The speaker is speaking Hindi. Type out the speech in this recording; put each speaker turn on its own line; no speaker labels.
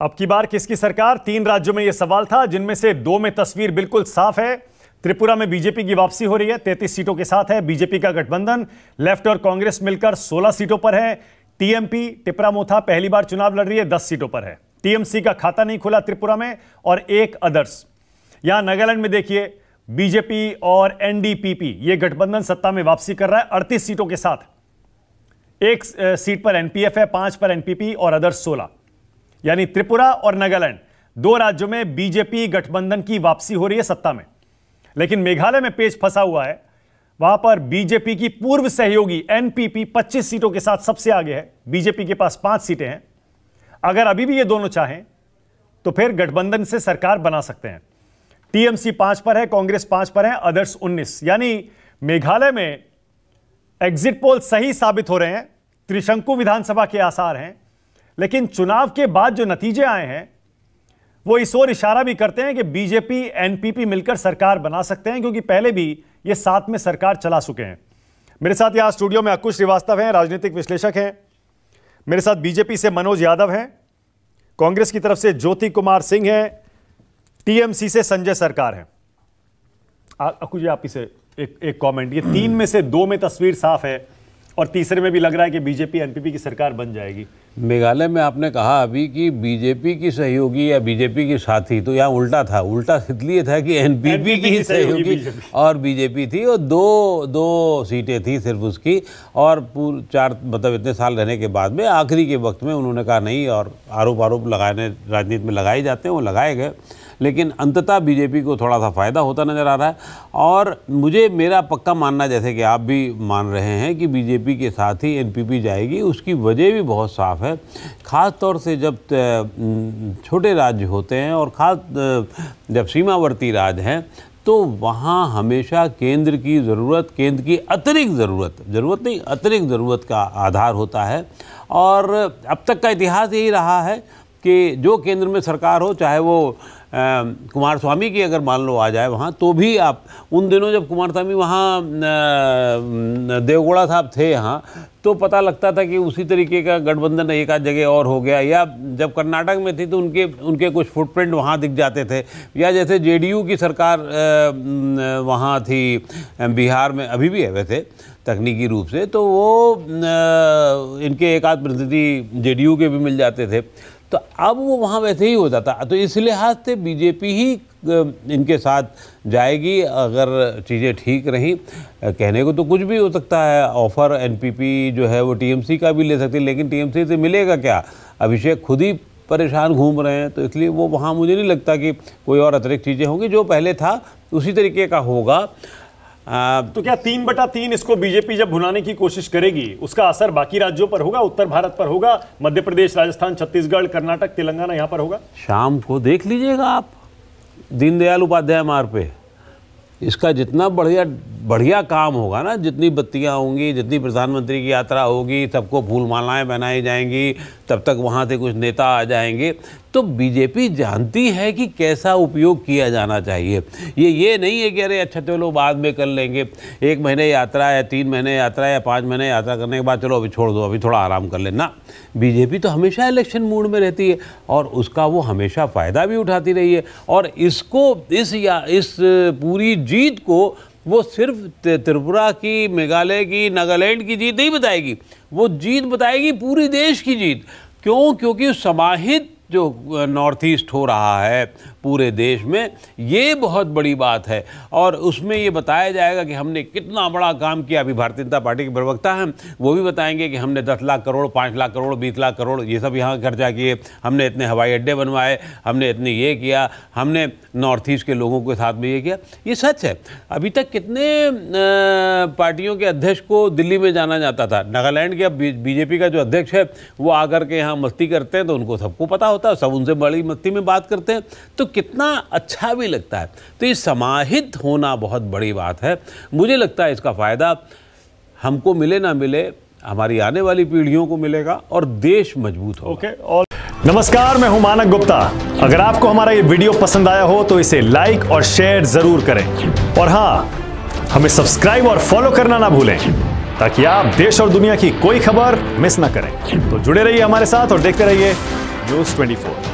अब की बार किसकी सरकार? 3 राज्यों में यह सवाल था, जिनमें से 2 में तस्वीर बिल्कुल साफ है। त्रिपुरा में बीजेपी की वापसी हो रही है, 33 सीटों के साथ है बीजेपी का गठबंधन। लेफ्ट और कांग्रेस मिलकर 16 सीटों पर है। टीएमपी टिपरा मोथा पहली बार चुनाव लड़ रही है, 10 सीटों पर है। टीएमसी का खाता नहीं खुला त्रिपुरा में और एक अदर्स। यहां नागालैंड में देखिए, बीजेपी और एनडीपीपी ये गठबंधन सत्ता में वापसी कर रहा है 38 सीटों के साथ। 1 सीट पर एनपीएफ है, 5 पर एनपीपी और अदर्स 16। यानी त्रिपुरा और नागालैंड 2 राज्यों में बीजेपी गठबंधन की वापसी हो रही है सत्ता में। लेकिन मेघालय में पेच फंसा हुआ है। वहां पर बीजेपी की पूर्व सहयोगी एनपीपी 25 सीटों के साथ सबसे आगे है। बीजेपी के पास 5 सीटें हैं। अगर अभी भी ये दोनों चाहें तो फिर गठबंधन से सरकार बना सकते हैं। टीएमसी 5 पर है, कांग्रेस 5 पर है, अदर्स 19। यानी मेघालय में एग्जिट पोल सही साबित हो रहे हैं। त्रिशंकु विधानसभा के आसार हैं। लेकिन चुनाव के बाद जो नतीजे आए हैं वो इस ओर इशारा भी करते हैं कि बीजेपी एनपीपी मिलकर सरकार बना सकते हैं, क्योंकि पहले भी ये साथ में सरकार चला चुके हैं। मेरे साथ यहां स्टूडियो में अंकुश श्रीवास्तव हैं, राजनीतिक विश्लेषक हैं। मेरे साथ बीजेपी से मनोज यादव हैं, कांग्रेस की तरफ से ज्योति कुमार सिंह हैं, टीएमसी से संजय सरकार हैं। अंकुश जी, आप इसे एक कमेंट, ये 3 में से 2 में तस्वीर साफ है और तीसरे में भी लग रहा है कि बीजेपी एनपीपी की सरकार बन जाएगी।
मेघालय में आपने कहा अभी कि बीजेपी की सहयोगी या बीजेपी की साथी, तो यहाँ उल्टा था। उल्टा इसलिए था कि एनपीपी की सहयोगी और बीजेपी थी, और दो सीटें थी सिर्फ उसकी। और 4 मतलब इतने साल रहने के बाद में आखिरी के वक्त में उन्होंने कहा नहीं, और आरोप लगाने राजनीति में लगाए जाते हैं, वो लगाए गए। लेकिन अंततः बीजेपी को थोड़ा सा फ़ायदा होता नज़र आ रहा है। और मेरा पक्का मानना, जैसे कि आप भी मान रहे हैं, कि बीजेपी के साथ ही एनपीपी जाएगी। उसकी वजह भी बहुत साफ है। ख़ास तौर से जब छोटे राज्य होते हैं और ख़ास जब सीमावर्ती राज्य हैं, तो वहाँ हमेशा केंद्र की ज़रूरत, केंद्र की अतिरिक्त ज़रूरत का आधार होता है। और अब तक का इतिहास यही रहा है कि जो केंद्र में सरकार हो, चाहे वो कुमार स्वामी की अगर मान लो आ जाए वहाँ, तो भी आप उन दिनों जब कुमार स्वामी वहाँ देवगौड़ा साहब थे यहाँ, तो पता लगता था कि उसी तरीके का गठबंधन एक आध जगह और हो गया। या जब कर्नाटक में थी तो उनके कुछ फुटप्रिंट वहाँ दिख जाते थे। या जैसे जेडीयू की सरकार वहाँ थी बिहार में, अभी भी है वैसे तकनीकी रूप से, तो वो इनके एक आध प्रतिनिधि जेडीयू के भी मिल जाते थे। तो अब वो वहाँ वैसे ही हो जाता। तो इस लिहाज से बीजेपी ही इनके साथ जाएगी अगर चीज़ें ठीक रहीं। कहने को तो कुछ भी हो सकता है। ऑफ़र एनपीपी जो है वो टीएमसी का भी ले सकती है, लेकिन टीएमसी से मिलेगा क्या? अभिषेक खुद ही परेशान घूम रहे हैं, तो इसलिए वो वहाँ मुझे नहीं लगता कि कोई और अतिरिक्त चीज़ें होंगी। जो पहले था उसी तरीके का होगा।
तो क्या 3/3 इसको बीजेपी जब भुनाने की कोशिश करेगी, उसका असर बाकी राज्यों पर होगा? उत्तर भारत पर होगा? मध्य प्रदेश, राजस्थान, छत्तीसगढ़, कर्नाटक, तेलंगाना, यहां पर होगा?
शाम को देख लीजिएगा आप दीनदयाल उपाध्याय मार्ग पे इसका जितना बढ़िया काम होगा ना, जितनी बत्तियां होंगी, जितनी प्रधानमंत्री की यात्रा होगी, सबको फूल मालाएं बनाई जाएंगी, तब तक वहाँ से कुछ नेता आ जाएंगे। तो बीजेपी जानती है कि कैसा उपयोग किया जाना चाहिए। ये नहीं है कि अरे अच्छा चलो बाद में कर लेंगे, 1 महीने यात्रा या 3 महीने यात्रा या 5 महीने यात्रा करने के बाद चलो अभी छोड़ दो, अभी थोड़ा आराम कर लेना। बीजेपी तो हमेशा इलेक्शन मूड में रहती है और उसका वो हमेशा फ़ायदा भी उठाती रही है। और इसको इस पूरी जीत को वो सिर्फ त्रिपुरा की, मेघालय की, नागालैंड की जीत नहीं बताएगी, वो जीत बताएगी पूरी देश की जीत। क्यों? क्योंकि समाहित जो नॉर्थ ईस्ट हो रहा है पूरे देश में, ये बहुत बड़ी बात है। और उसमें ये बताया जाएगा कि हमने कितना बड़ा काम किया। अभी भारतीय जनता पार्टी के प्रवक्ता हैं, वो भी बताएंगे कि हमने 10 लाख करोड़, 5 लाख करोड़, 20 लाख करोड़ ये सब यहाँ खर्चा किए, हमने इतने हवाई अड्डे बनवाए, हमने इतने ये किया, हमने नॉर्थ ईस्ट के लोगों के साथ में ये किया। ये सच है। अभी तक कितने पार्टियों के अध्यक्ष को दिल्ली में जाना जाता था। नागालैंड के अब बीजेपी का जो अध्यक्ष है वो आकर के यहाँ मस्ती करते हैं, तो उनको सबको पता होता है, सब उनसे बड़ी मस्ती में बात करते हैं, तो कितना अच्छा भी लगता है। तो ये समाहित होना बहुत बड़ी बात है। मुझे लगता है इसका फ़ायदा हमको मिले ना मिले, हमारी आने वाली पीढ़ियों को मिलेगा और देश मजबूत होगा।
और नमस्कार, मैं हूं मानक गुप्ता। अगर आपको हमारा ये वीडियो पसंद आया हो तो इसे लाइक और शेयर जरूर करें। और हाँ, हमें सब्सक्राइब और फॉलो करना ना भूलें, ताकि आप देश और दुनिया की कोई खबर मिस ना करें। तो जुड़े रहिए हमारे साथ और देखते रहिए न्यूज़ 24।